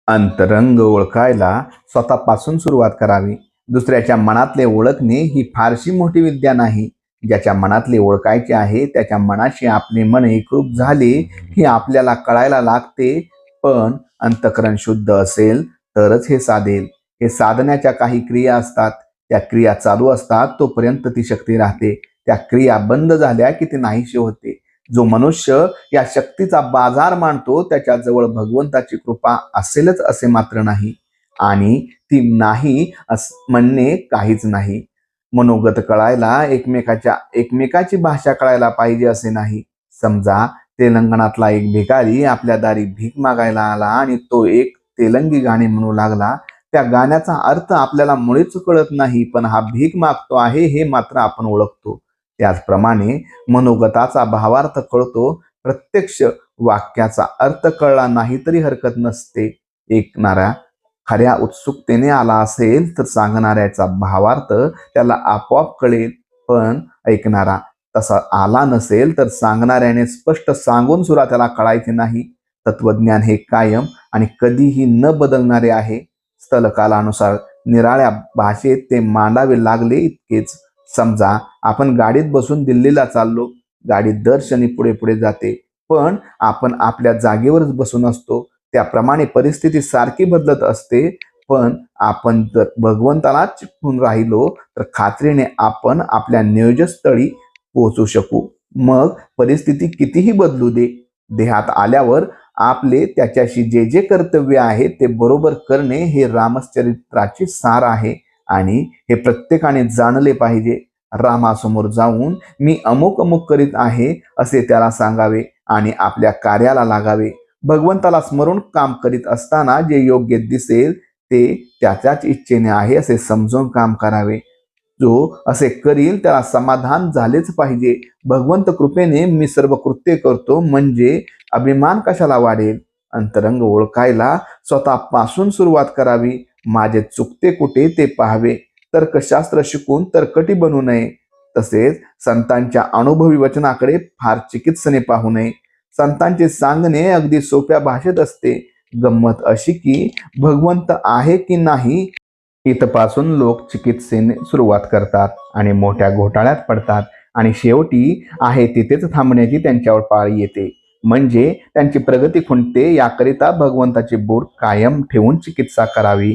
अंतरंग ओळखायला स्वतःपासून सुरुवात करावी. दुसऱ्याच्या मनातले ओळखणे ही फारशी मोठी विद्या नाही. ज्याच्या मनातले ओळखायचे आहे त्याच्या मनाशी आपले मन एकरूप झाले की आपल्याला कळायला लागते. पण अंतःकरण शुद्ध असेल तरच हे साधेल. हे साधण्याच्या काही क्रिया असतात. त्या क्रिया चालू असतात तोपर्यंत ती शक्ती राहते. त्या क्रिया बंद झाल्या की ती नाहीशी होते. जो मनुष्य या शक्तीचा बाजार मांडतो त्याच्याजवळ भगवंताची कृपा असेलच असे मात्र नाही, आणि ती नाही म्हणणे काहीच नाही. मनोगत कळायला एकमेकाची भाषा कळायला पाहिजे असे नाही. समजा तेलंगणातला एक भिकारी आपल्या दारी भीक मागायला आला आणि तो एक तेलंगी गाणे म्हणू लागला. त्या गाण्याचा अर्थ आपल्याला मुळीच कळत नाही, पण हा भीक मागतो आहे हे मात्र आपण ओळखतो. त्याचप्रमाणे मनोगताचा भावार्थ कळतो. प्रत्यक्ष वाक्याचा अर्थ कळला नाही तरी हरकत नसते. ऐकणारा खऱ्या उत्सुकतेने आला असेल तर सांगणाऱ्याचा भावार्थ त्याला आपोआप कळेल. पण ऐकणारा तसा आला नसेल तर सांगणाऱ्याने स्पष्ट सांगून सुद्धा त्याला कळायचे नाही. तत्वज्ञान हे कायम आणि कधीही न बदलणारे आहे. स्थलकालानुसार निराळ्या भाषेत ते मांडावे लागले इतकेच. समजा आपण गाडीत बसून दिल्लीला चाललो. गाडी दर क्षणी पुढे पुढे जाते, पण आपण आपल्या जागेवरच बसून असतो. त्याप्रमाणे परिस्थिती सारखी बदलत असते. पण आपण जर भगवंताला चिकटून राहिलो तर खात्रीने आपण आपल्या नियोजनस्थळी पोहोचू शकू. मग परिस्थिती कितीही बदलू दे. देहात आल्यावर आपले त्याच्याशी जे जे कर्तव्य आहे ते बरोबर करणे हे रामचरित्राचे सार आहे, आणि हे प्रत्येकाने जाणले पाहिजे. रामासमोर जाऊन मी अमुक अमुक करीत आहे असे त्याला सांगावे आणि आपल्या कार्याला लागावे. भगवंताला स्मरून काम करीत असताना जे योग्य दिसेल ते त्याच्याच इच्छेने आहे असे समजून काम करावे. जो असे करील त्याला समाधान झालेच पाहिजे. भगवंत कृपेने मी सर्व कृत्य करतो म्हणजे अभिमान कशाला वाढेल. अंतरंग ओळखायला स्वतःपासून सुरुवात करावी. माझे चुकते कुठे ते पाहावे. तर्कशास्त्र शिकून तर्कटी बनू नये. तसेच संतांच्या अनुभवी वचनाकडे फार चिकित्सेने पाहू नये. संतांचे सांगणे अगदी सोप्या भाषेत असते. गंमत अशी की भगवंत आहे की नाही इथपासून लोक चिकित्सेने सुरुवात करतात आणि मोठ्या घोटाळ्यात पडतात, आणि शेवटी आहे तिथेच थांबण्याची त्यांच्यावर पाळी येते. म्हणजे त्यांची प्रगती खुंटते. याकरिता भगवंताची बोट कायम ठेवून चिकित्सा करावी.